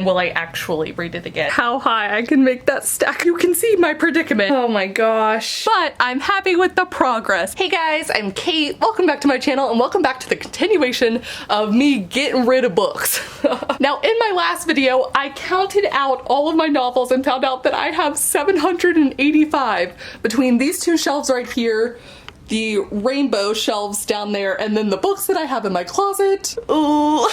will I actually read it again? How high I can make that stack. You can see my predicament. Oh my gosh. But I'm happy with the progress. Hey guys, I'm Kate. Welcome back to my channel and welcome back to the continuation of me getting rid of books. Now in my last video, I counted out all of my novels and found out that I have 785 between these two shelves right here, the rainbow shelves down there, and then the books that I have in my closet. Ooh.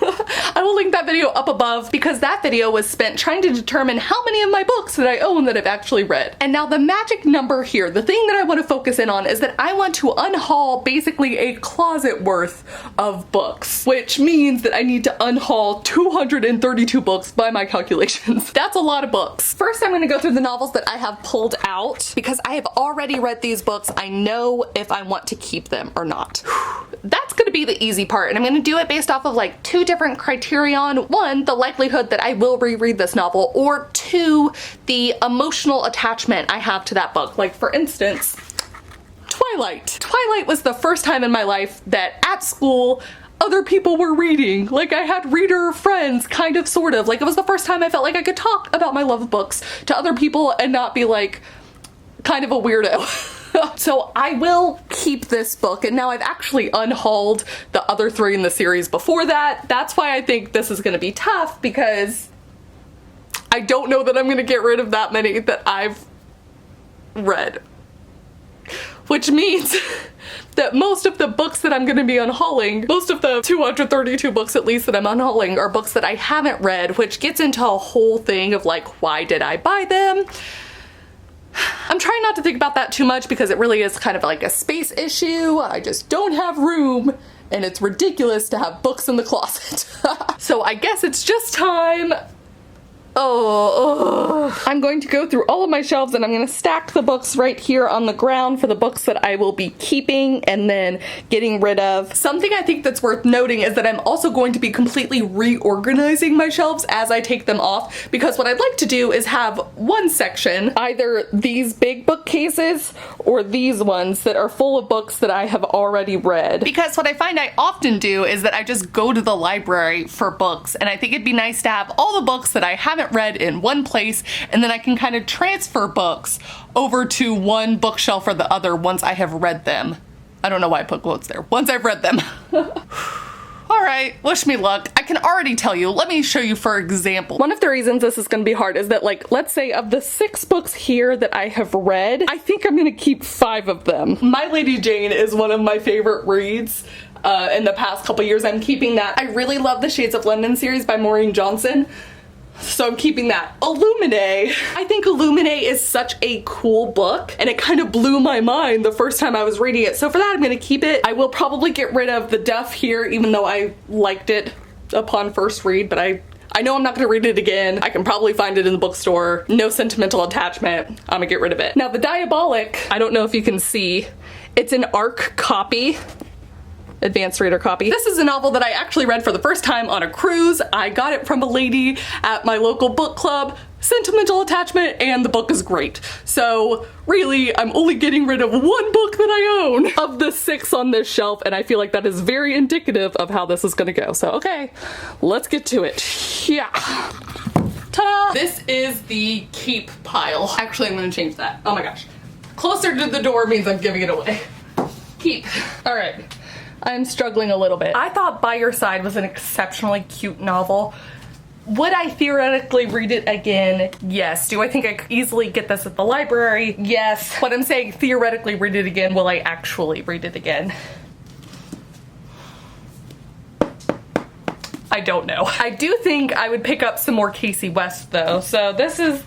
I will link that video up above because that video was spent trying to determine how many of my books that I own that I've actually read. And now the magic number here, the thing that I want to focus in on is that I want to unhaul basically a closet worth of books, which means that I need to unhaul 232 books by my calculations. That's a lot of books. First, I'm going to go through the novels that I have pulled out because I have already read these books. I know if I want to keep them or not. That's going to be the easy part, and I'm going to do it based off of like two different criterion. One, the likelihood that I will reread this novel, or two, the emotional attachment I have to that book. Like for instance, Twilight. Twilight was the first time in my life that at school other people were reading. Like I had reader friends, kind of, sort of. Like it was the first time I felt like I could talk about my love of books to other people and not be like kind of a weirdo. So I will keep this book, and now I've actually unhauled the other three in the series before that. That's why I think this is going to be tough, because I don't know that I'm going to get rid of that many that I've read. Which means that most of the books that I'm going to be unhauling, most of the 232 books at least that I'm unhauling, are books that I haven't read, which gets into a whole thing of like, why did I buy them? I'm trying not to think about that too much because it really is kind of like a space issue. I just don't have room, and it's ridiculous to have books in the closet. So I guess it's just time. I'm going to go through all of my shelves and I'm going to stack the books right here on the ground for the books that I will be keeping and then getting rid of. Something I think that's worth noting is that I'm also going to be completely reorganizing my shelves as I take them off, because what I'd like to do is have one section, either these big bookcases or these ones that are full of books that I have already read. Because what I find I often do is that I just go to the library for books, and I think it'd be nice to have all the books that I haven't read in one place, and then I can kind of transfer books over to one bookshelf or the other once I have read them. I don't know why I put quotes there. Once I've read them. All right, wish me luck. I can already tell you, let me show you for example. One of the reasons this is gonna be hard is that, like, let's say of the 6 books here that I have read, I think I'm gonna keep 5 of them. My Lady Jane is one of my favorite reads. In the past couple years, I'm keeping that. I really love the Shades of London series by Maureen Johnson, so I'm keeping that. Illuminae. I think Illuminae is such a cool book, and it kind of blew my mind the first time I was reading it. So for that, I'm gonna keep it. I will probably get rid of The Duff here, even though I liked it upon first read, but I know I'm not gonna read it again. I can probably find it in the bookstore. No sentimental attachment. I'm gonna get rid of it. Now the Diabolic, I don't know if you can see, it's an ARC copy. Advanced reader copy. This is a novel that I actually read for the first time on a cruise. I got it from a lady at my local book club. Sentimental attachment, and the book is great. So really, I'm only getting rid of one book that I own of the 6 on this shelf, and I feel like that is very indicative of how this is gonna go. So okay, let's get to it. Yeah. Ta-da! This is the keep pile. Actually, I'm gonna change that. Oh my gosh. Closer to the door means I'm giving it away. Keep. All right. I'm struggling a little bit. I thought By Your Side was an exceptionally cute novel. Would I theoretically read it again? Yes. Do I think I could easily get this at the library? Yes. What I'm saying, theoretically read it again, will I actually read it again? I don't know. I do think I would pick up some more Casey West though, so this is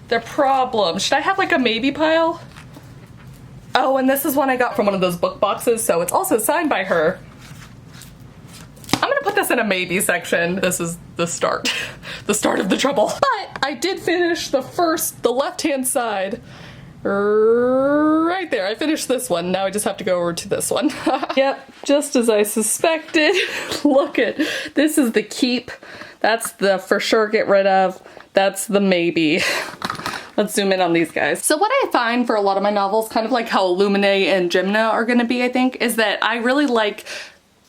the problem. Should I have like a maybe pile? Oh, and this is one I got from one of those book boxes, so it's also signed by her. I'm gonna put this in a maybe section. This is the start. The start of the trouble. But I did finish the left-hand side. Right there, I finished this one. Now I just have to go over to this one. Yep, just as I suspected. Look at, this is the keep. That's the for sure get rid of. That's the maybe. Let's zoom in on these guys. So what I find for a lot of my novels, kind of like how Illuminae and Gymna are gonna be, I think, is that I really like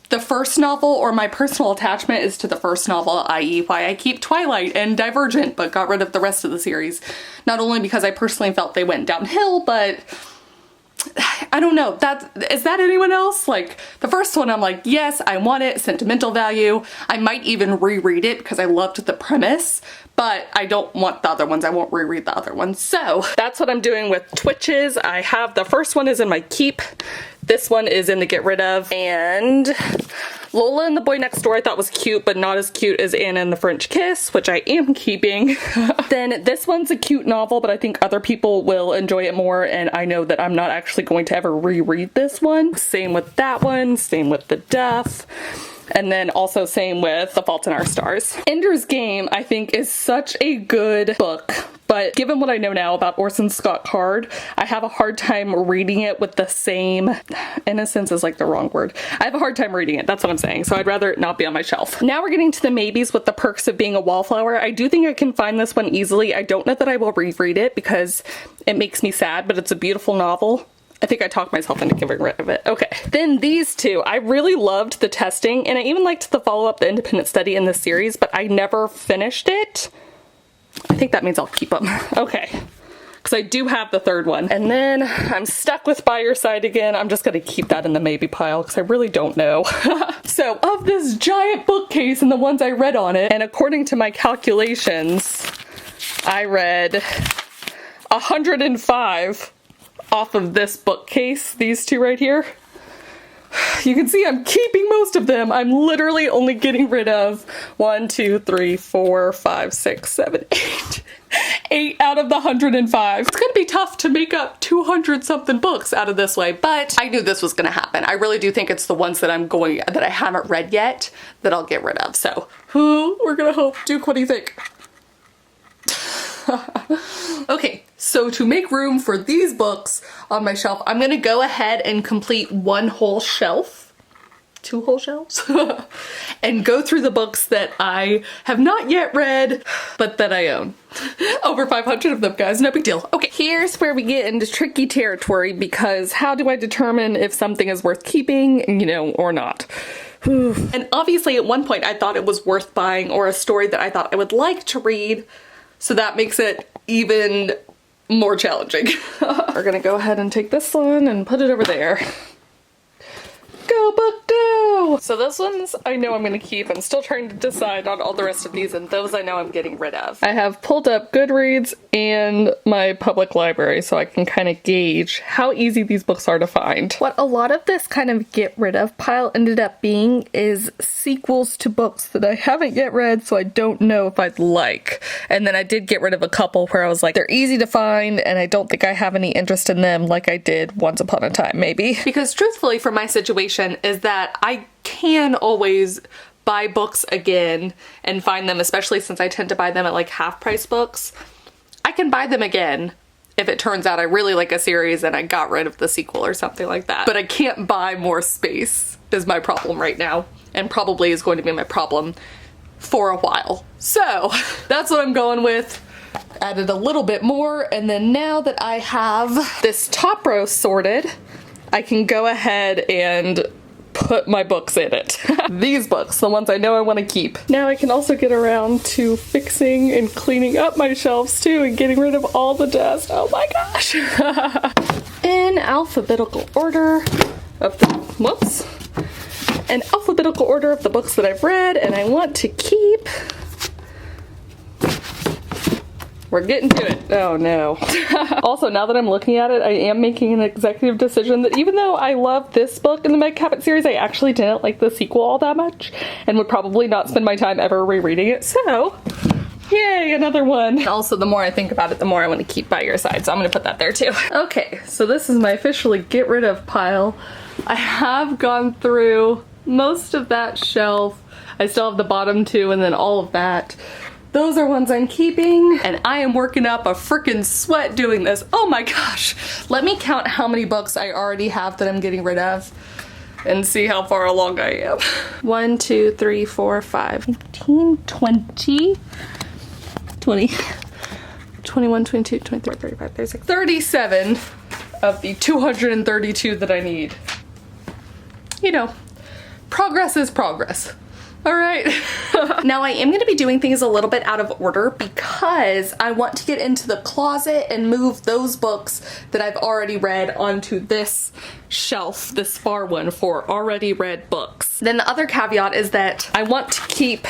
the first novel, or my personal attachment is to the first novel, i.e. why I keep Twilight and Divergent but got rid of the rest of the series. Not only because I personally felt they went downhill, but I don't know, is that anyone else? Like, the first one I'm like, yes, I want it, sentimental value. I might even reread it because I loved the premise, but I don't want the other ones. I won't reread the other ones. So that's what I'm doing with Twitches. I have the first one is in my keep. This one is in the get rid of, and Lola and the Boy Next Door I thought was cute, but not as cute as Anna and the French Kiss, which I am keeping. Then this one's a cute novel, but I think other people will enjoy it more, and I know that I'm not actually going to ever reread this one. Same with that one, same with The Duff. And then also same with The Fault in Our Stars. Ender's Game, I think, is such a good book, but given what I know now about Orson Scott Card, I have a hard time reading it with the same, innocence is like the wrong word. I have a hard time reading it, that's what I'm saying, so I'd rather it not be on my shelf. Now we're getting to the maybes with the perks of being a wallflower. I do think I can find this one easily. I don't know that I will reread it because it makes me sad, but it's a beautiful novel. I think I talked myself into getting rid of it. Okay, then these two. I really loved the testing, and I even liked the follow-up, the independent study in this series, but I never finished it. I think that means I'll keep them. Okay, because I do have the third one. And then I'm stuck with By Your Side again. I'm just gonna keep that in the maybe pile because I really don't know. So of this giant bookcase and the ones I read on it, and according to my calculations, I read 105 off of this bookcase, these two right here. You can see I'm keeping most of them. I'm literally only getting rid of 1, 2, 3, 4, 5, 6, 7, 8. 8 out of the 105. It's gonna be tough to make up 200 something books out of this way, but I knew this was gonna happen. I really do think it's the ones that that I haven't read yet that I'll get rid of. So, we're gonna hope. Duke, what do you think? Okay, so to make room for these books on my shelf, I'm gonna go ahead and complete one whole shelf, 2 whole shelves, and go through the books that I have not yet read, but that I own. Over 500 of them, guys, no big deal. Okay, here's where we get into tricky territory, because how do I determine if something is worth keeping, you know, or not? And obviously at one point I thought it was worth buying, or a story that I thought I would like to read, so that makes it even more challenging. We're gonna go ahead and take this one and put it over there. Go book go! So those ones I know I'm gonna keep. I'm still trying to decide on all the rest of these, and those I know I'm getting rid of. I have pulled up Goodreads and my public library so I can kind of gauge how easy these books are to find. What a lot of this kind of get rid of pile ended up being is sequels to books that I haven't yet read, so I don't know if I'd like. And then I did get rid of a couple where I was like, they're easy to find and I don't think I have any interest in them like I did Once Upon a Time, maybe. Because truthfully, for my situation, is that I can always buy books again and find them, especially since I tend to buy them at like half-price books. I can buy them again if it turns out I really like a series and I got rid of the sequel or something like that. But I can't buy more space is my problem right now, and probably is going to be my problem for a while. So that's what I'm going with. Added a little bit more, and then now that I have this top row sorted, I can go ahead and put my books in it. These books, the ones I know I want to keep. Now I can also get around to fixing and cleaning up my shelves too and getting rid of all the dust. Oh my gosh. In alphabetical order of the, whoops. In alphabetical order of the books that I've read and I want to keep. We're getting to it. Oh no. Also, now that I'm looking at it, I am making an executive decision that even though I love this book in the Meg Cabot series, I actually didn't like the sequel all that much and would probably not spend my time ever rereading it. So, yay, another one. Also, the more I think about it, the more I want to keep By Your Side, so I'm gonna put that there too. Okay, so this is my officially get rid of pile. I have gone through most of that shelf. I still have the bottom two and then all of that. Those are ones I'm keeping, and I am working up a freaking sweat doing this. Oh my gosh. Let me count how many books I already have that I'm getting rid of and see how far along I am. 1, 2, 3, 4, 5, 18, 20, 20, 21, 22, 23, 35, 36, 37 of the 232 that I need. You know, progress is progress. All right. Now I am going to be doing things a little bit out of order because I want to get into the closet and move those books that I've already read onto this shelf, this far one for already read books. Then the other caveat is that I want to keep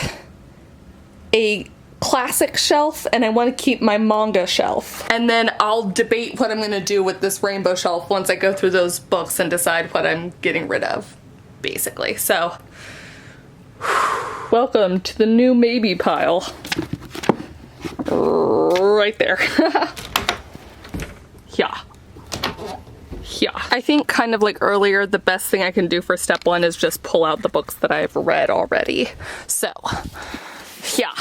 a classic shelf and I want to keep my manga shelf. And then I'll debate what I'm going to do with this rainbow shelf once I go through those books and decide what I'm getting rid of, basically. So welcome to the new maybe pile. Right there. Yeah. Yeah. I think kind of like earlier, the best thing I can do for step one is just pull out the books that I've read already. So, yeah.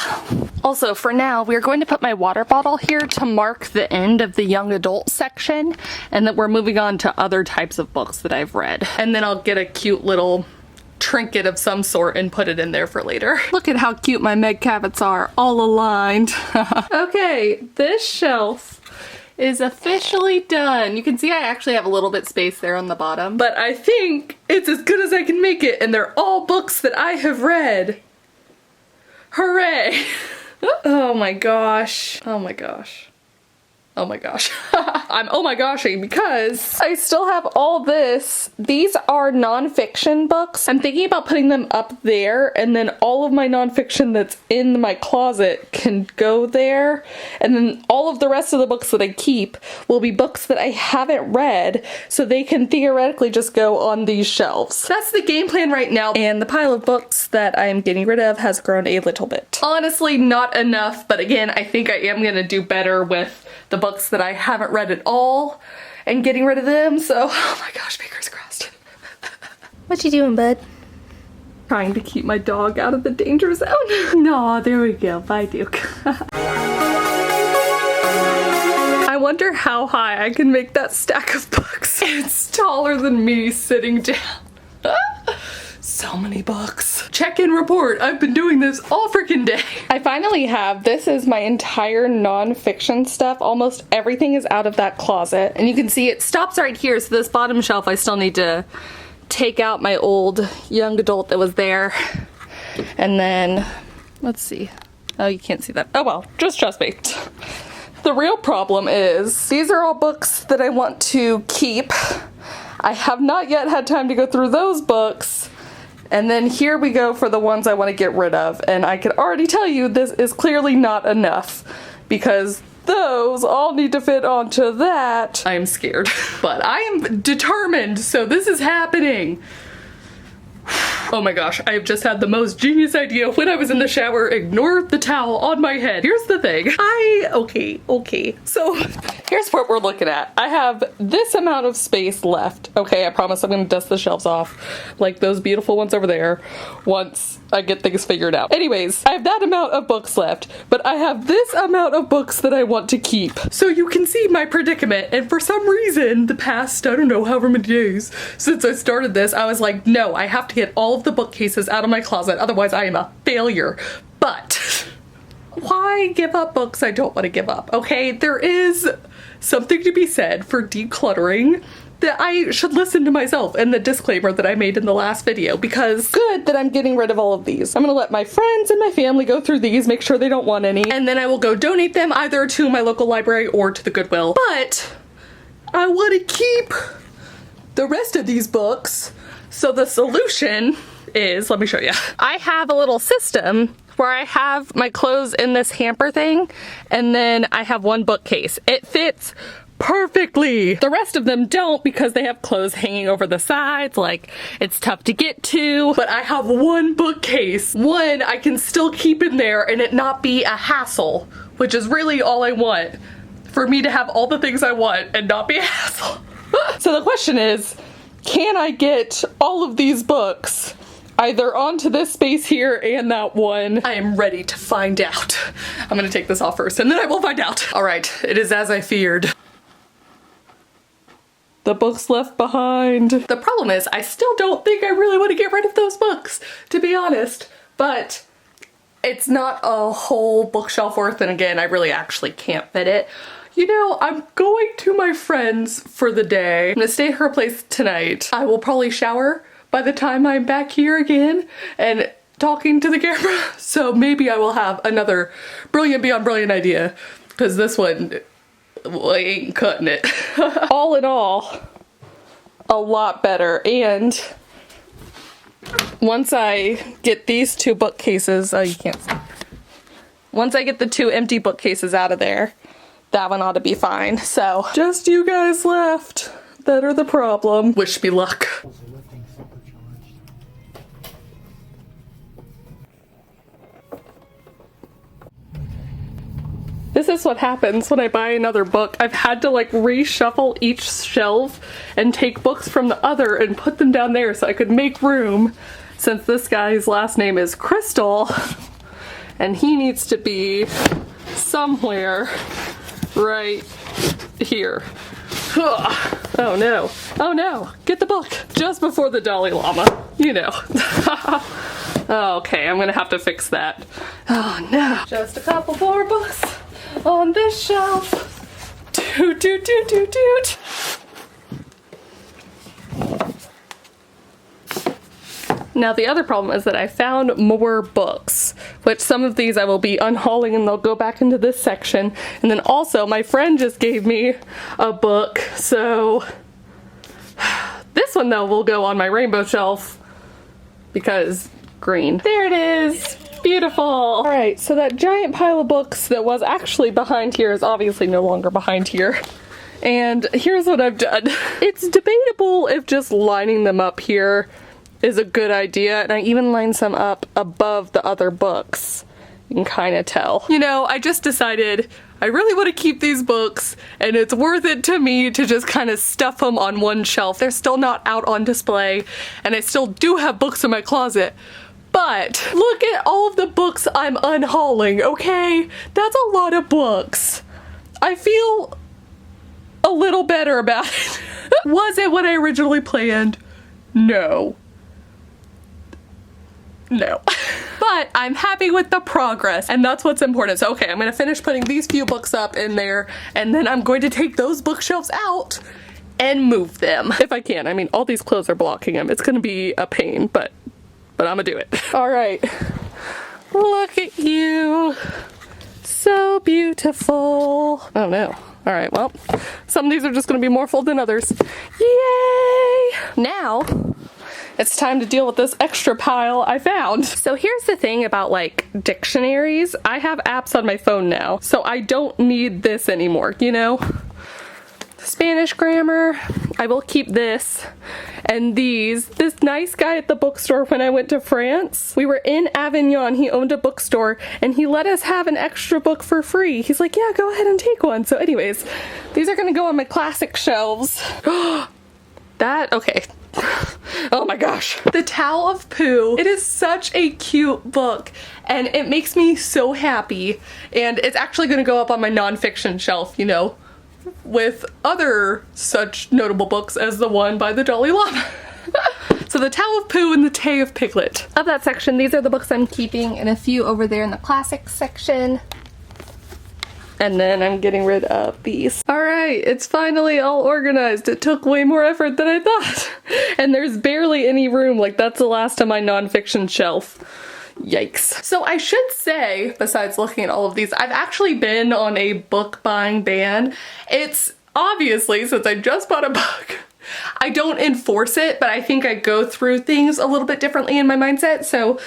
Also, for now, we're going to put my water bottle here to mark the end of the young adult section, and that we're moving on to other types of books that I've read. And then I'll get a cute little trinket of some sort and put it in there for later. Look at how cute my Meg Cavets are, all aligned. Okay, this shelf is officially done. You can see I actually have a little bit space there on the bottom, but I think it's as good as I can make it, and they're all books that I have read. Hooray! Oh my gosh. Oh my gosh. Oh my gosh. I'm oh my goshing because I still have all this. These are nonfiction books. I'm thinking about putting them up there, and then all of my nonfiction that's in my closet can go there. And then all of the rest of the books that I keep will be books that I haven't read, so they can theoretically just go on these shelves. That's the game plan right now, and the pile of books that I am getting rid of has grown a little bit. Honestly, not enough, but again, I think I am gonna do better with the books that I haven't read at all and getting rid of them, so oh my gosh, fingers crossed. What you doing, bud? Trying to keep my dog out of the danger zone. No, there we go. Bye, Duke. I wonder how high I can make that stack of books. It's taller than me sitting down. So many books. Check-in report. I've been doing this all freaking day. I finally have, this is my entire nonfiction stuff. Almost everything is out of that closet. And you can see it stops right here. So this bottom shelf, I still need to take out my old young adult that was there. And then, let's see. Oh, you can't see that. Oh well, just trust me. The real problem is, these are all books that I want to keep. I have not yet had time to go through those books. And then here we go for the ones I want to get rid of. And I can already tell you this is clearly not enough because those all need to fit onto that. I am scared, but I am determined, so this is happening. Oh my gosh, I have just had the most genius idea when I was in the shower. Ignore the towel on my head. Here's the thing. Okay. So here's what we're looking at. I have this amount of space left. Okay, I promise I'm gonna dust the shelves off like those beautiful ones over there once I get things figured out. Anyways, I have that amount of books left, but I have this amount of books that I want to keep. So you can see my predicament, and for some reason, the past, I don't know, however many days since I started this, I was like, no, I have to get all of the bookcases out of my closet, otherwise I am a failure. But why give up books I don't want to give up, okay? There is something to be said for decluttering, that I should listen to myself and the disclaimer that I made in the last video, because good that I'm getting rid of all of these. I'm gonna let my friends and my family go through these, make sure they don't want any, and then I will go donate them either to my local library or to the Goodwill. But I want to keep the rest of these books, so the solution is, let me show you. I have a little system where I have my clothes in this hamper thing, and then I have one bookcase. It fits perfectly. The rest of them don't because they have clothes hanging over the sides, like it's tough to get to, but I have one bookcase. One I can still keep in there and it not be a hassle, which is really all I want. For me to have all the things I want and not be a hassle. So the question is, can I get all of these books either onto this space here and that one? I am ready to find out. I'm gonna take this off first and then I will find out. All right, it is as I feared. The books left behind. The problem is I still don't think I really want to get rid of those books, to be honest, but it's not a whole bookshelf worth, and again, I really actually can't fit it. You know, I'm going to my friend's for the day. I'm gonna stay at her place tonight. I will probably shower by the time I'm back here again and talking to the camera. So maybe I will have another brilliant beyond brilliant idea, because this one, well, I ain't cutting it. All in all, a lot better. And once I get these two bookcases, oh, you can't see. Once I get the two empty bookcases out of there, that one ought to be fine. So just you guys left that are the problem. Wish me luck. This is what happens when I buy another book. I've had to like reshuffle each shelf and take books from the other and put them down there so I could make room, since this guy's last name is Crystal and he needs to be somewhere right here. Oh no, oh no, get the book just before the Dalai Lama, you know. Okay, I'm gonna have to fix that. Oh no. Just a couple more books on this shelf. Toot toot toot toot toot. Now the other problem is that I found more books, which some of these I will be unhauling and they'll go back into this section. And then also my friend just gave me a book, so this one though will go on my rainbow shelf because green. There it is, beautiful. All right, so that giant pile of books that was actually behind here is obviously no longer behind here. And here's what I've done. It's debatable if just lining them up here is a good idea, and I even lined some up above the other books. You can kind of tell. You know, I just decided I really want to keep these books, and it's worth it to me to just kind of stuff them on one shelf. They're still not out on display, and I still do have books in my closet. But look at all of the books I'm unhauling, okay? That's a lot of books. I feel a little better about it. Was it what I originally planned? No. No. But I'm happy with the progress, and that's what's important. So okay, I'm gonna finish putting these few books up in there, and then I'm going to take those bookshelves out and move them. If I can. I mean, all these clothes are blocking them. It's gonna be a pain, but I'm gonna do it. All right. Look at you. So beautiful. Oh no. All right, well, some of these are just gonna be more full than others. Yay! Now, it's time to deal with this extra pile I found. So here's the thing about like dictionaries. I have apps on my phone now, so I don't need this anymore, you know? Spanish grammar, I will keep this. And these, this nice guy at the bookstore when I went to France, we were in Avignon, he owned a bookstore, and he let us have an extra book for free. He's like, yeah, go ahead and take one. So anyways, these are gonna go on my classic shelves. Okay. Oh my gosh. The Tao of Pooh. It is such a cute book and it makes me so happy, and it's actually gonna go up on my nonfiction shelf, you know, with other such notable books as the one by the Dalai Lama. So the Tao of Pooh and the Tay of Piglet. Of that section, these are the books I'm keeping, and a few over there in the classics section. And then I'm getting rid of these. All right, it's finally all organized. It took way more effort than I thought. And there's barely any room, like that's the last of my nonfiction shelf. Yikes. So I should say, besides looking at all of these, I've actually been on a book buying ban. It's obviously, since I just bought a book, I don't enforce it, but I think I go through things a little bit differently in my mindset. So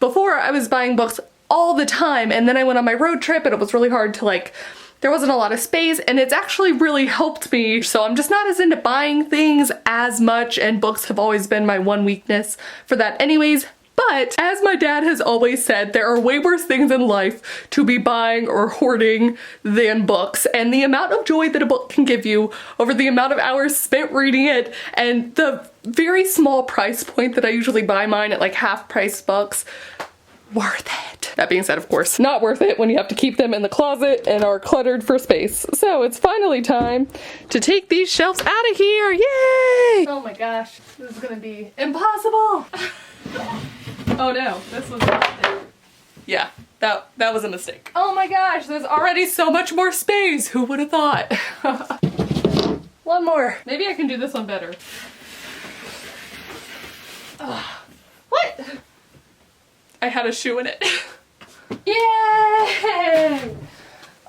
before I was buying books all the time, and then I went on my road trip and it was really hard to like, there wasn't a lot of space, and it's actually really helped me. So I'm just not as into buying things as much, and books have always been my one weakness for that anyways. But as my dad has always said, there are way worse things in life to be buying or hoarding than books, and the amount of joy that a book can give you over the amount of hours spent reading it, and the very small price point that I usually buy mine at, like half price books, worth it. That being said, of course, not worth it when you have to keep them in the closet and are cluttered for space. So it's finally time to take these shelves out of here. Yay! Oh my gosh, this is gonna be impossible. Oh no, this was not there. Yeah, that was a mistake. Oh my gosh, there's already so much more space. Who would have thought? One more. Maybe I can do this one better. What? I had a shoe in it. Yay!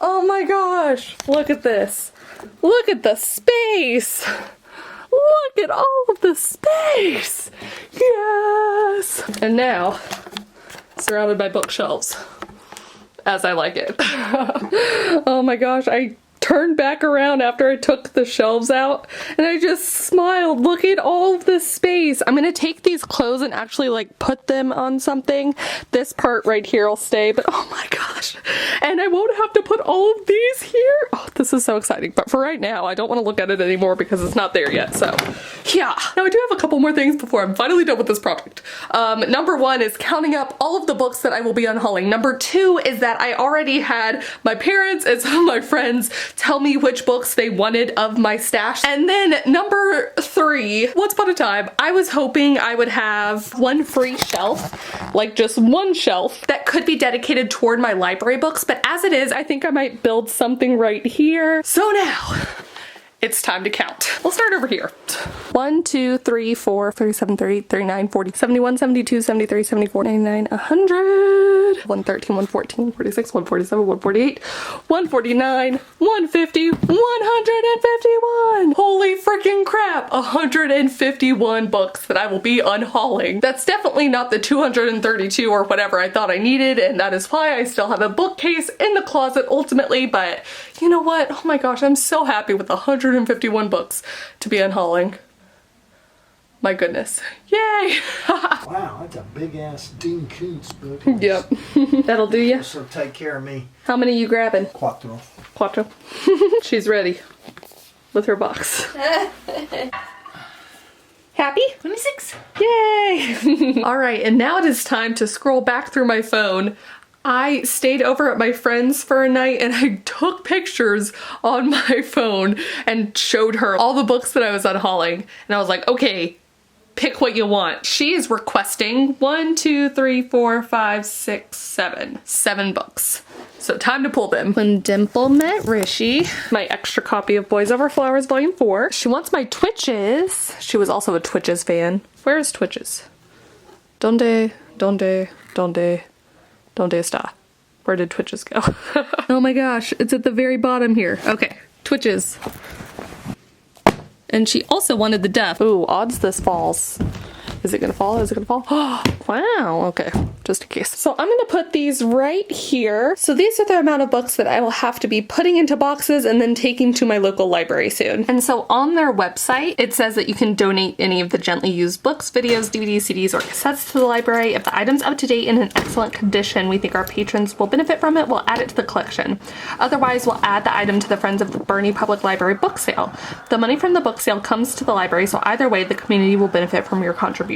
Oh my gosh, look at this. Look at the space. Look at all of the space. Yes! And now, surrounded by bookshelves, as I like it. Oh my gosh, I turned back around after I took the shelves out and I just smiled. Look at all of this space. I'm gonna take these clothes and actually like put them on something. This part right here will stay, but oh my gosh. And I won't have to put all of these here. Oh, this is so exciting. But for right now, I don't want to look at it anymore because it's not there yet. So yeah. Now I do have a couple more things before I'm finally done with this project. Number one is counting up all of the books that I will be unhauling. Number two is that I already had my parents and some of my friends tell me which books they wanted of my stash. And then number three, once upon a time, I was hoping I would have one free shelf, like just one shelf that could be dedicated toward my library books. But as it is, I think I might build something right here. So now it's time to count. We'll start over here. 1, 2, 3, 4, 37, 38, 39, 40, 71, 72, 73, 74, 99, 100, 113, 114, 146, 147, 148, 149, 150, 151. Holy freaking crap, 151 books that I will be unhauling. That's definitely not the 232 or whatever I thought I needed, and that is why I still have a bookcase in the closet ultimately, but you know what? Oh my gosh, I'm so happy with 151 books to be unhauling. My goodness. Yay! Wow, that's a big ass Dean Koontz book. Yep. That'll do ya. So take care of me. How many you grabbing? Quattro. Quattro. She's ready with her box. Happy? 26. Yay! All right, and now it is time to scroll back through my phone. I stayed over at my friend's for a night and I took pictures on my phone and showed her all the books that I was unhauling. And I was like, okay, pick what you want. She is requesting 1, 2, 3, 4, 5, 6, 7. 7 books. So time to pull them. When Dimple Met Rishi. My extra copy of Boys Over Flowers Volume 4. She wants my Twitches. She was also a Twitches fan. Where is Twitches? Donde está? Where did Twitches go? Oh my gosh, it's at the very bottom here. Okay, Twitches. And she also wanted the Duff. Ooh, odds this falls. Is it gonna fall? Is it gonna fall? Oh, wow, okay, just in case. So I'm gonna put these right here. So these are the amount of books that I will have to be putting into boxes and then taking to my local library soon. And so on their website, it says that you can donate any of the gently used books, videos, DVDs, CDs, or cassettes to the library. If the item's up to date and in excellent condition, we think our patrons will benefit from it, we'll add it to the collection. Otherwise, we'll add the item to the Friends of the Boerne Public Library book sale. The money from the book sale comes to the library, so either way, the community will benefit from your contribution.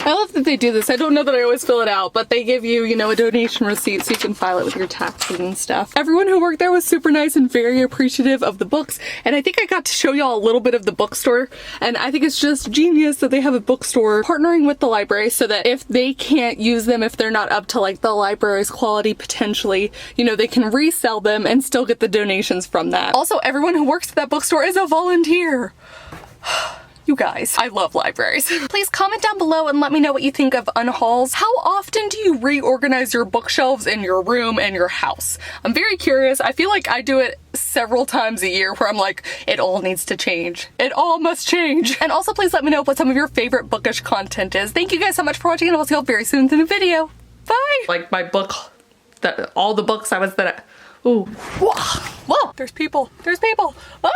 I love that they do this. I don't know that I always fill it out, but they give you, you know, a donation receipt so you can file it with your taxes and stuff. Everyone who worked there was super nice and very appreciative of the books, and I think I got to show y'all a little bit of the bookstore, and I think it's just genius that they have a bookstore partnering with the library so that if they can't use them, if they're not up to like the library's quality potentially, you know, they can resell them and still get the donations from that. Also, everyone who works at that bookstore is a volunteer. You guys, I love libraries. Please comment down below and let me know what you think of unhauls. How often do you reorganize your bookshelves in your room and your house? I'm very curious. I feel like I do it several times a year where I'm like, it all needs to change. It all must change. And also please let me know what some of your favorite bookish content is. Thank you guys so much for watching and I'll see you all very soon in a video. Bye! Like my book, all the books I was ooh. Whoa, there's people. There's people. Ah!